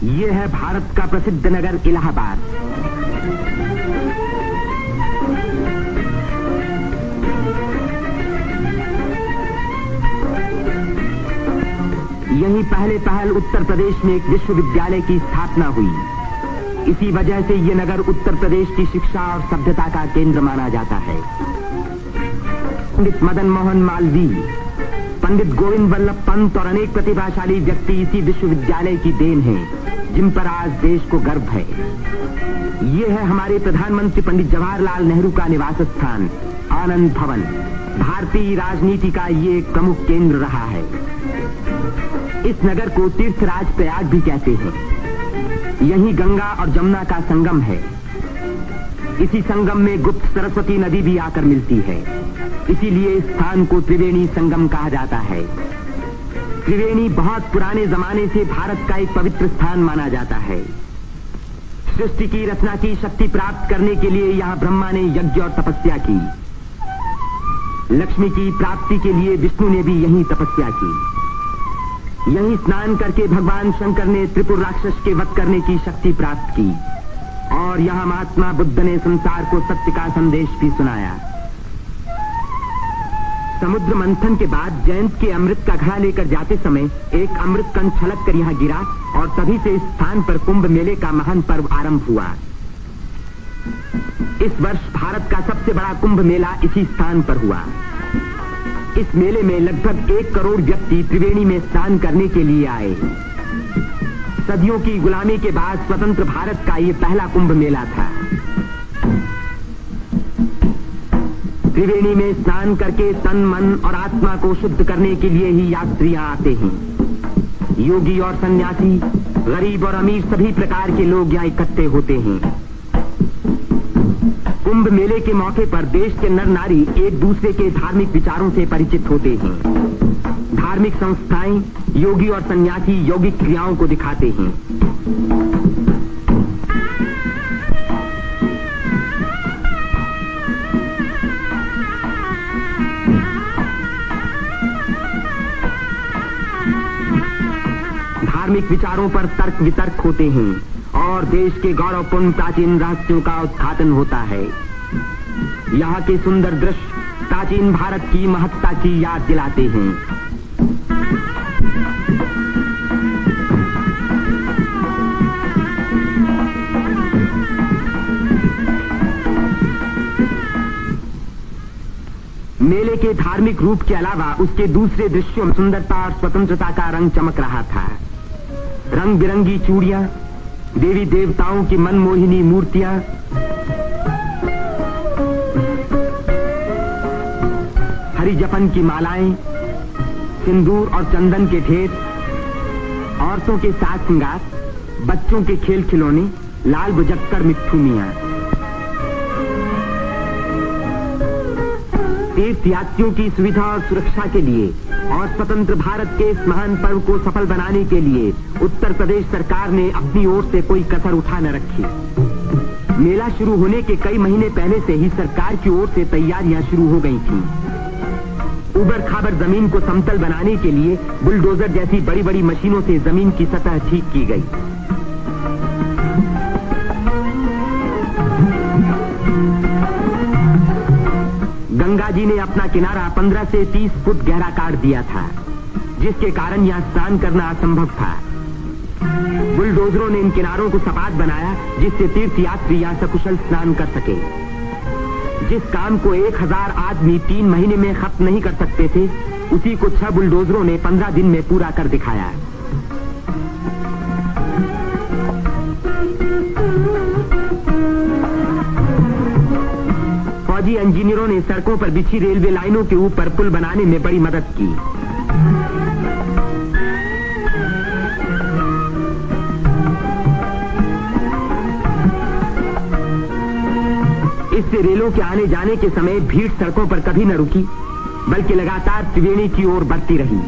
ये है भारत का प्रसिद्ध नगर इलाहाबाद। यहीं पहल उत्तर प्रदेश में एक विश्वविद्यालय की स्थापना हुई। इसी वजह से ये नगर उत्तर प्रदेश की शिक्षा और सभ्यता का केंद्र माना जाता है। पंडित मदन मोहन मालवीय, पंडित गोविंद वल्लभ पंत और अनेक प्रतिभाशाली व्यक्ति इसी विश्वविद्यालय की देन हैं, जिन पर आज देश को गर्व है। ये है हमारे प्रधानमंत्री पंडित जवाहरलाल नेहरू का निवास स्थान, आनंद भवन। भारतीय राजनीति का ये एक प्रमुख केंद्र रहा है। इस नगर को तीर्थराज प्रयाग भी कहते हैं। यहीं गंगा और जमुना का संगम है। इसी संगम में गुप्त सरस्वती नदी भी आकर मिलती है। इसीलिए इस स्थान को त्रिवेणी संगम कहा जाता है। त्रिवेणी बहुत पुराने जमाने से भारत का एक पवित्र स्थान माना जाता है। सृष्टि की रचना की शक्ति प्राप्त करने के लिए यहाँ ब्रह्मा ने यज्ञ और तपस्या की। लक्ष्मी की प्राप्ति के लिए विष्णु ने भी यहीं तपस्या की। यहीं स्नान करके भगवान शंकर ने त्रिपुर राक्षस के वध करने की शक्ति प्राप्त की। और यहाँ महात्मा बुद्ध ने संसार को सत्य का संदेश भी सुनाया। समुद्र मंथन के बाद जयंत के अमृत का घड़ा लेकर जाते समय एक अमृत कण छलक कर यहाँ गिरा और तभी से इस स्थान पर कुंभ मेले का महान पर्व आरंभ हुआ। इस वर्ष भारत का सबसे बड़ा कुंभ मेला इसी स्थान पर हुआ। इस मेले में लगभग 1 करोड़ व्यक्ति त्रिवेणी में स्नान करने के लिए आए। सदियों की गुलामी के बाद स्वतंत्र भारत का ये पहला कुंभ मेला था। त्रिवेणी में स्नान करके तन, मन और आत्मा को शुद्ध करने के लिए ही यात्रियां आते हैं। योगी और सन्यासी, गरीब और अमीर सभी प्रकार के लोग यहाँ इकट्ठे होते हैं। कुंभ मेले के मौके पर देश के नर नारी एक दूसरे के धार्मिक विचारों से परिचित होते हैं। धार्मिक संस्थाएं योगी और सन्यासी यौगिक क्रियाओं को दिखाते हैं। धार्मिक विचारों पर तर्क वितर्क होते हैं और देश के गौरवपूर्ण प्राचीन रहस्यों का उद्घाटन होता है। यहाँ के सुंदर दृश्य प्राचीन भारत की महत्ता की याद दिलाते हैं। मेले के धार्मिक रूप के अलावा उसके दूसरे दृश्यों में सुंदरता और स्वतंत्रता का रंग चमक रहा था। रंग बिरंगी चूड़ियां, देवी देवताओं की मनमोहिनी मूर्तियां, हरी जपन की मालाएं, सिंदूर और चंदन के ढेर, औरतों के साज श्रृंगार, बच्चों के खेल खिलौने, लाल बुझक्कड़ मिट्ठू मियां। तीर्थयात्रियों की सुविधा और सुरक्षा के लिए और स्वतंत्र भारत के इस महान पर्व को सफल बनाने के लिए उत्तर प्रदेश सरकार ने अपनी ओर से कोई कसर उठा न रखी। मेला शुरू होने के कई महीने पहले से ही सरकार की ओर से तैयारियां शुरू हो गई थीं। उबड़ खाबड़ जमीन को समतल बनाने के लिए बुलडोजर जैसी बड़ी बड़ी मशीनों से जमीन की सतह ठीक की गई। गंगा जी ने अपना किनारा 15 से 30 फुट गहरा काट दिया था, जिसके कारण यहाँ स्नान करना असंभव था। बुलडोजरों ने इन किनारों को सपाट बनाया, जिससे तीर्थयात्री यहाँ सकुशल स्नान कर सके। जिस काम को 1000 आदमी 3 महीने में खत्म नहीं कर सकते थे, उसी को 6 बुलडोजरों ने 15 दिन में पूरा कर दिखाया। फौजी इंजीनियरों ने सड़कों पर बिछी रेलवे लाइनों के ऊपर पुल बनाने में बड़ी मदद की। इससे रेलों के आने जाने के समय भीड़ सड़कों पर कभी न रुकी, बल्कि लगातार त्रिवेणी की ओर बढ़ती रही।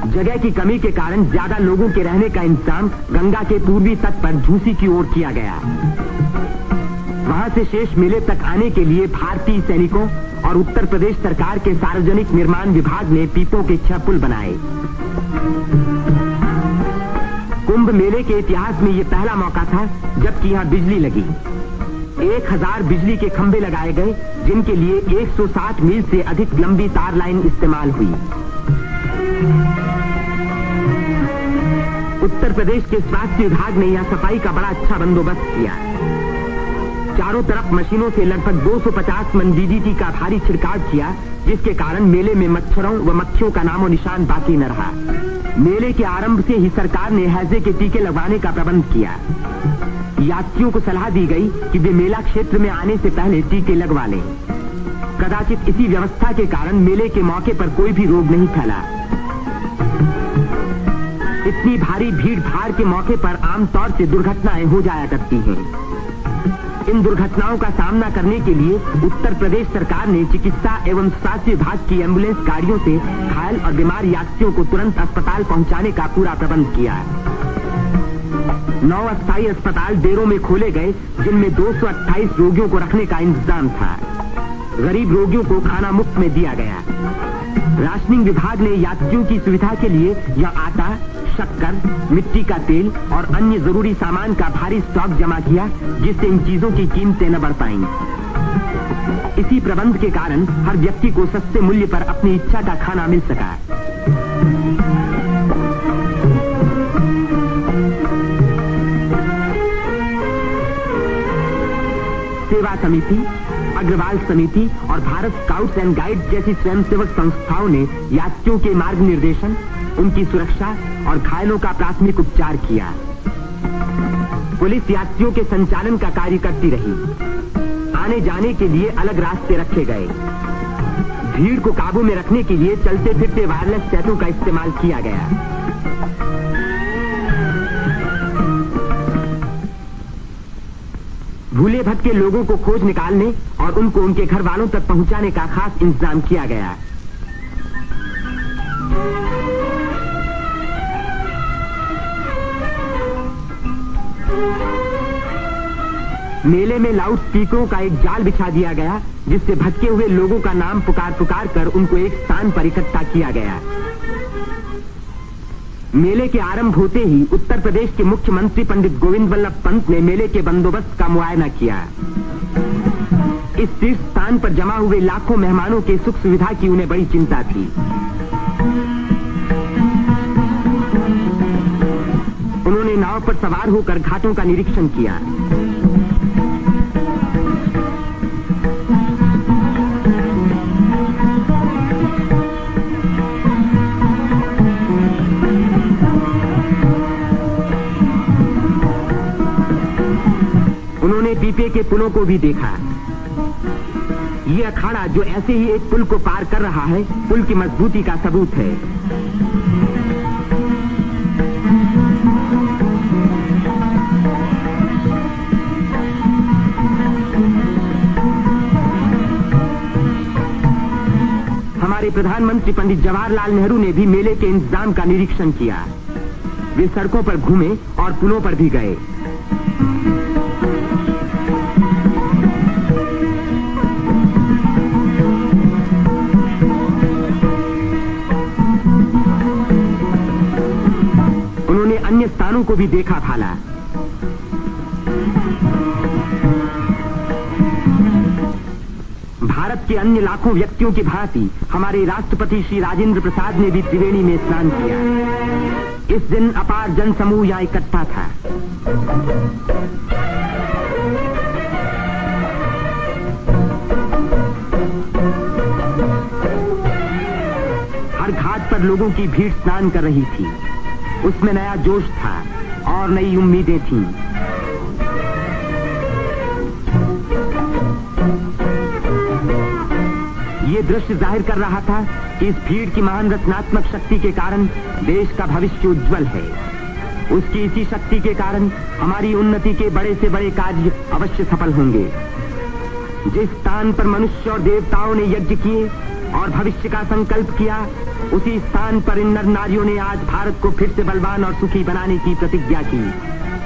जगह की कमी के कारण ज्यादा लोगों के रहने का इंतजाम गंगा के पूर्वी तट पर झूसी की ओर किया गया। वहां से शेष मेले तक आने के लिए भारतीय सैनिकों और उत्तर प्रदेश सरकार के सार्वजनिक निर्माण विभाग ने पीपों के 6 पुल बनाए। कुंभ मेले के इतिहास में ये पहला मौका था जबकि यहाँ बिजली लगी। 1000 बिजली के खंभे लगाए गए, जिनके लिए 160 मील से अधिक लंबी तार लाइन इस्तेमाल हुई। उत्तर प्रदेश के स्वास्थ्य विभाग ने यहाँ सफाई का बड़ा अच्छा बंदोबस्त किया। चारों तरफ मशीनों से लगभग 250 मन डीडीटी का भारी छिड़काव किया, जिसके कारण मेले में मच्छरों व मक्खियों का नामो निशान बाकी न रहा। मेले के आरंभ से ही सरकार ने हैजे के टीके लगवाने का प्रबंध किया। यात्रियों को सलाह दी गई कि वे मेला क्षेत्र में आने से पहले टीके लगवा लें। कदाचित इसी व्यवस्था के कारण मेले के मौके पर कोई भी रोग नहीं फैला। इतनी भारी भीड़ भाड़ के मौके पर आमतौर से दुर्घटनाएं हो जाया करती हैं। इन दुर्घटनाओं का सामना करने के लिए उत्तर प्रदेश सरकार ने चिकित्सा एवं स्वास्थ्य विभाग की एम्बुलेंस गाड़ियों से घायल और बीमार यात्रियों को तुरंत अस्पताल पहुंचाने का पूरा प्रबंध किया। 9 अस्थायी अस्पताल डेरों में खोले गए, जिनमें 228 रोगियों को रखने का इंतजाम था। गरीब रोगियों को खाना मुफ्त में दिया गया। राशनिंग विभाग ने यात्रियों की सुविधा के लिए यह आटा, शक्कर, मिट्टी का तेल और अन्य जरूरी सामान का भारी स्टॉक जमा किया, जिससे इन चीजों की कीमतें न बढ़ पाईं। इसी प्रबंध के कारण हर व्यक्ति को सस्ते मूल्य पर अपनी इच्छा का खाना मिल सका। सेवा समिति, अग्रवाल समिति और भारत स्काउट्स एंड गाइड्स जैसी स्वयंसेवक संस्थाओं ने यात्रियों के मार्ग निर्देशन, उनकी सुरक्षा और घायलों का प्राथमिक उपचार किया। पुलिस यात्रियों के संचालन का कार्य करती रही। आने जाने के लिए अलग रास्ते रखे गए। भीड़ को काबू में रखने के लिए चलते फिरते वायरलेस सेतु का इस्तेमाल किया गया। भूले भटके लोगों को खोज निकालने और उनको उनके घर वालों तक पहुंचाने का खास इंतजाम किया गया। मेले में लाउड स्पीकरों का एक जाल बिछा दिया गया, जिससे भटके हुए लोगों का नाम पुकार पुकार कर उनको एक स्थान पर इकट्ठा किया गया। मेले के आरंभ होते ही उत्तर प्रदेश के मुख्यमंत्री पंडित गोविंद वल्लभ पंत ने मेले के बंदोबस्त का मुआयना किया। इस तीर्थ स्थान पर जमा हुए लाखों मेहमानों के सुख सुविधा की उन्हें बड़ी चिंता थी। उन्होंने नाव पर सवार होकर घाटों का निरीक्षण किया। उन्होंने पीपे के पुलों को भी देखा। ये अखाड़ा जो ऐसे ही एक पुल को पार कर रहा है, पुल की मजबूती का सबूत है। हमारे प्रधानमंत्री पंडित जवाहरलाल नेहरू ने भी मेले के इंतजाम का निरीक्षण किया। वे सड़कों पर घूमे और पुलों पर भी गए। उन्होंने अन्य स्थानों को भी देखा भाला। भारत के अन्य लाखों व्यक्तियों की भांति हमारे राष्ट्रपति श्री राजेंद्र प्रसाद ने भी त्रिवेणी में स्नान किया। इस दिन अपार जन समूह यहाँ इकट्ठा था। हर घाट पर लोगों की भीड़ स्नान कर रही थी। उसमें नया जोश था और नई उम्मीदें थीं। ये दृश्य जाहिर कर रहा था कि इस भीड़ की महान रचनात्मक शक्ति के कारण देश का भविष्य उज्जवल है। उसकी इसी शक्ति के कारण हमारी उन्नति के बड़े से बड़े कार्य अवश्य सफल होंगे। जिस स्थान पर मनुष्य और देवताओं ने यज्ञ किए और भविष्य का संकल्प किया, उसी स्थान पर इन नर नारियों ने आज भारत को फिर से बलवान और सुखी बनाने की प्रतिज्ञा की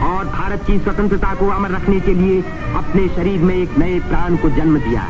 और भारत की स्वतंत्रता को अमर रखने के लिए अपने शरीर में एक नए प्राण को जन्म दिया।